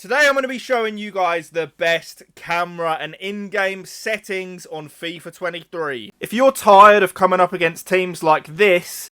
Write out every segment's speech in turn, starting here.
Today I'm going to be showing you guys the best camera and in-game settings on FIFA 23. If you're tired of coming up against teams like this,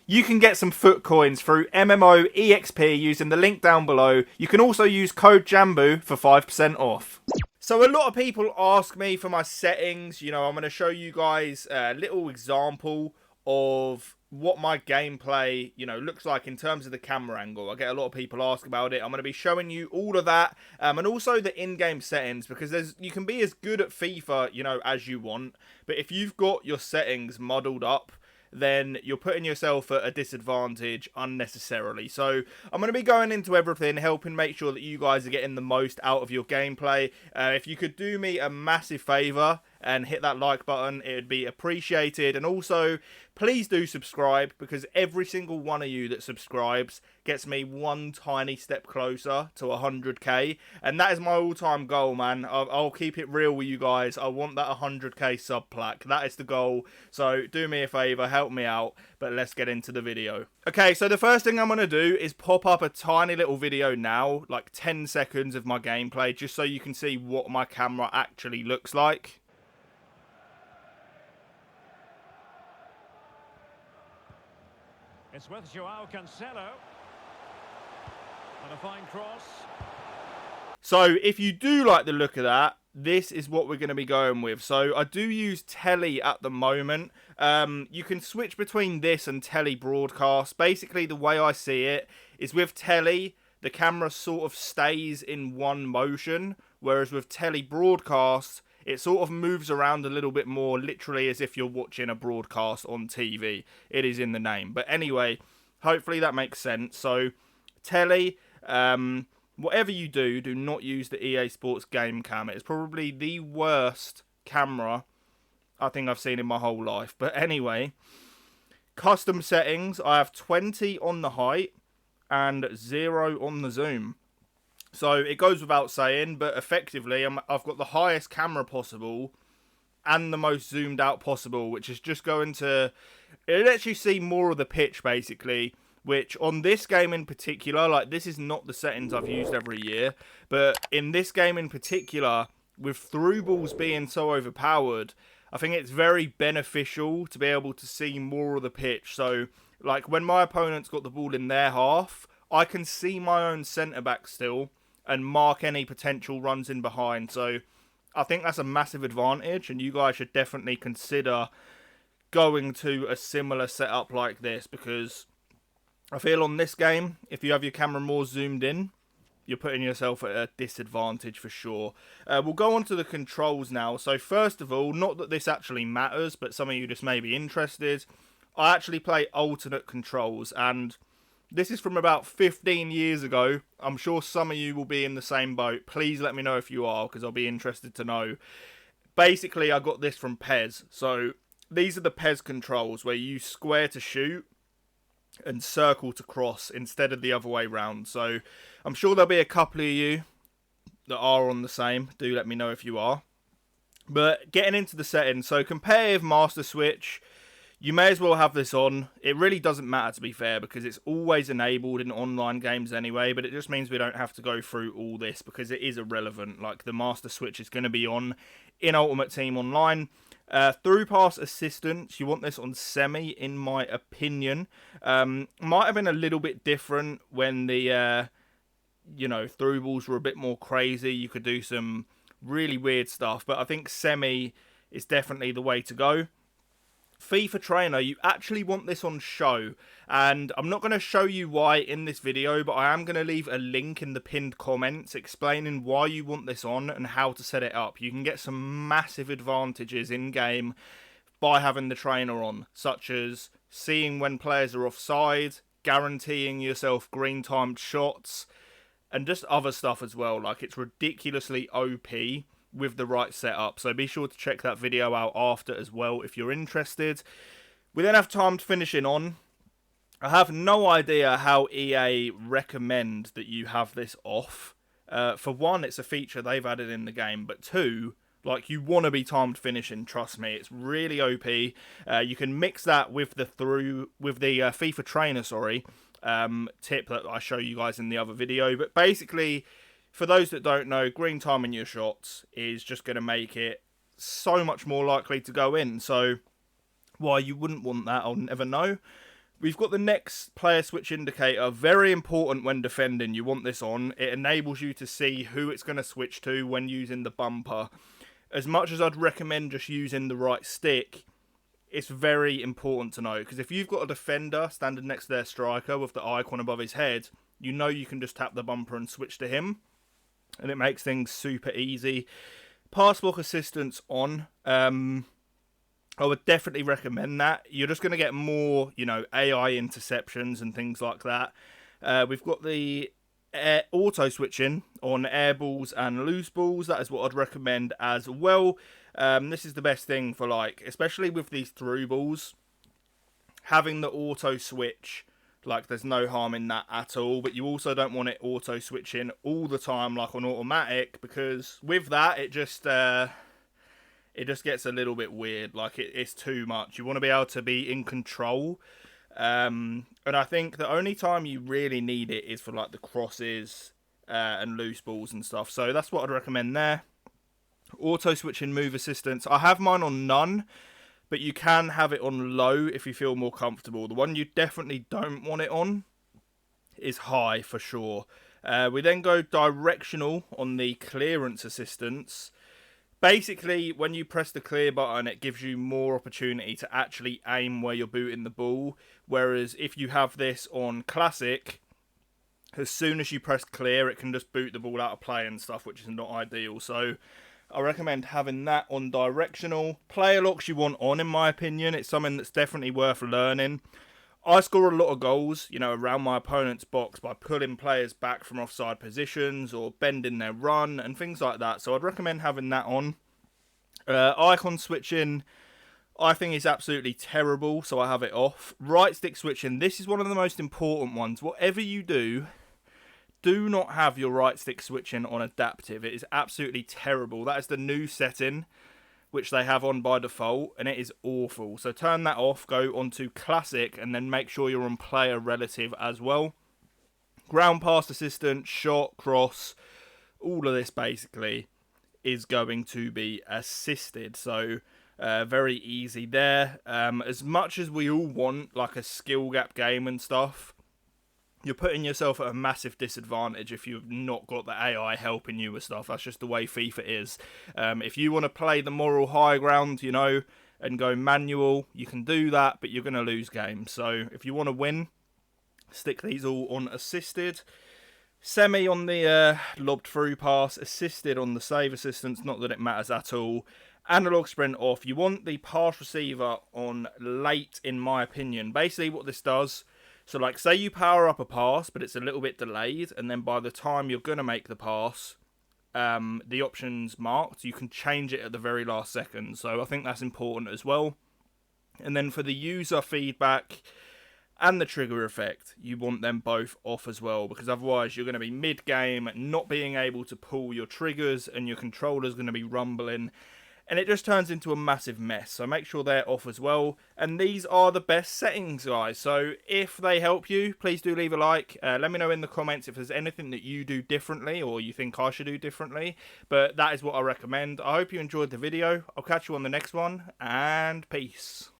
you can get some foot coins through MMO EXP using the link down below. You can also use code JambooUK for 5% off. So a lot of people ask me for my settings. You know, I'm going to show you guys a little example of what my gameplay, looks like in terms of the camera angle. I get a lot of people ask about it. I'm going to be showing you all of that, and also the in-game settings, because you can be as good at FIFA, as you want, but if you've got your settings muddled up, then you're putting yourself at a disadvantage unnecessarily. So I'm going to be going into everything, helping make sure that you guys are getting the most out of your gameplay. If you could do me a massive favour and hit that like button, it would be appreciated. And also, please do subscribe, because every single one of you that subscribes gets me one tiny step closer to 100k. And that is my all-time goal, man. I'll keep it real with you guys. I want that 100k sub plaque. That is the goal. So do me a favour, help me out. But let's get into the video. Okay, so the first thing I'm going to do is pop up a tiny little video now, like 10 seconds of my gameplay, just so you can see what my camera actually looks like. It's with João Cancelo. And a fine cross. So if you do like the look of that, this is what we're going to be going with. So I do use telly at the moment. You can switch between this and telly broadcast. Basically, the way I see it is with telly, the camera sort of stays in one motion, whereas with telly broadcast, it sort of moves around a little bit more, literally as if you're watching a broadcast on TV. It is in the name. But anyway, hopefully that makes sense. So, telly, whatever you do, do not use the EA Sports Game Cam. It's probably the worst camera I think I've seen in my whole life. But anyway, custom settings, I have 20 on the height and 0 on the zoom. So it goes without saying, but effectively I've got the highest camera possible and the most zoomed out possible, which is just going to, it lets you see more of the pitch basically, which on this game in particular, like this is not the settings I've used every year, but in this game in particular, with through balls being so overpowered, I think it's very beneficial to be able to see more of the pitch. So like when my opponent's got the ball in their half, I can see my own centre back still and mark any potential runs in behind. So I think that's a massive advantage, and you guys should definitely consider going to a similar setup like this, because I feel on this game, if you have your camera more zoomed in, you're putting yourself at a disadvantage for sure. We'll go on to the controls now. So first of all, not that this actually matters, but some of you just may be interested, I actually play alternate controls, and this is from about 15 years ago. I'm sure some of you will be in the same boat. Please let me know if you are, because I'll be interested to know. Basically, I got this from PES. So these are the PES controls, where you use square to shoot and circle to cross instead of the other way round. So I'm sure there'll be a couple of you that are on the same. Do let me know if you are. But getting into the settings, so competitive master switch, you may as well have this on. It really doesn't matter, to be fair, because it's always enabled in online games anyway, but it just means we don't have to go through all this because it is irrelevant. Like, the master switch is going to be on in Ultimate Team Online. Through pass assistance, you want this on semi, in my opinion. Might have been a little bit different when the, through balls were a bit more crazy. You could do some really weird stuff, but I think semi is definitely the way to go. FIFA Trainer, you actually want this on show, and I'm not going to show you why in this video, but I am going to leave a link in the pinned comments explaining why you want this on and how to set it up. You can get some massive advantages in game by having the trainer on, such as seeing when players are offside, guaranteeing yourself green timed shots, and just other stuff as well. Like, it's ridiculously OP with the right setup, so be sure to check that video out after as well if you're interested. We then have timed finishing on. I have no idea how EA recommend that you have this off. For one, it's a feature they've added in the game, but two, like, you want to be timed finishing, trust me, it's really OP. You can mix that with the FIFA trainer, tip that I show you guys in the other video. But basically, for those that don't know, green timing your shots is just going to make it so much more likely to go in. So why you wouldn't want that, I'll never know. We've got the next player switch indicator, very important when defending. You want this on. It enables you to see who it's going to switch to when using the bumper. As much as I'd recommend just using the right stick, it's very important to know, because if you've got a defender standing next to their striker with the icon above his head, you know you can just tap the bumper and switch to him, and it makes things super easy. Pass block assistance on. I would definitely recommend that. You're just going to get more, AI interceptions and things like that. We've got the auto switching on air balls and loose balls. That is what I'd recommend as well. This is the best thing for, especially with these through balls. Having the auto switch, there's no harm in that at all. But you also don't want it auto switching all the time, like on automatic, because with that, it just gets a little bit weird. It's too much. You want to be able to be in control. And I think the only time you really need it is for the crosses and loose balls and stuff. So that's what I'd recommend there. Auto switching move assistance. I have mine on none, but you can have it on low if you feel more comfortable. The one you definitely don't want it on is high for sure. We then go directional on the clearance assistance. Basically, when you press the clear button, it gives you more opportunity to actually aim where you're booting the ball. Whereas if you have this on classic, as soon as you press clear, it can just boot the ball out of play and stuff, which is not ideal. So I recommend having that on directional. Player locks you want on, in my opinion. It's something that's definitely worth learning. I score a lot of goals, around my opponent's box by pulling players back from offside positions or bending their run and things like that. So I'd recommend having that on. Icon switching, I think is absolutely terrible, so I have it off. Right stick switching, this is one of the most important ones. Whatever you do, do not have your right stick switching on adaptive. It is absolutely terrible. That is the new setting, which they have on by default, and it is awful. So turn that off, go onto classic, and then make sure you're on player relative as well. Ground pass assistant, shot, cross, all of this basically is going to be assisted. So very easy there. As much as we all want a skill gap game and stuff, you're putting yourself at a massive disadvantage if you've not got the AI helping you with stuff. That's just the way FIFA is. If you want to play the moral high ground, and go manual, you can do that, but you're going to lose games. So if you want to win, stick these all on assisted. Semi on the lobbed through pass, assisted on the save assistance, not that it matters at all. Analog sprint off. You want the pass receiver on late, in my opinion. Basically what this does, so say you power up a pass, but it's a little bit delayed, and then by the time you're going to make the pass, the option's marked. You can change it at the very last second. So I think that's important as well. And then for the user feedback and the trigger effect, you want them both off as well, because otherwise you're going to be mid-game not being able to pull your triggers, and your controller's going to be rumbling. And it just turns into a massive mess. So make sure they're off as well. And these are the best settings, guys. So if they help you, please do leave a like. Let me know in the comments if there's anything that you do differently or you think I should do differently. But that is what I recommend. I hope you enjoyed the video. I'll catch you on the next one. And peace.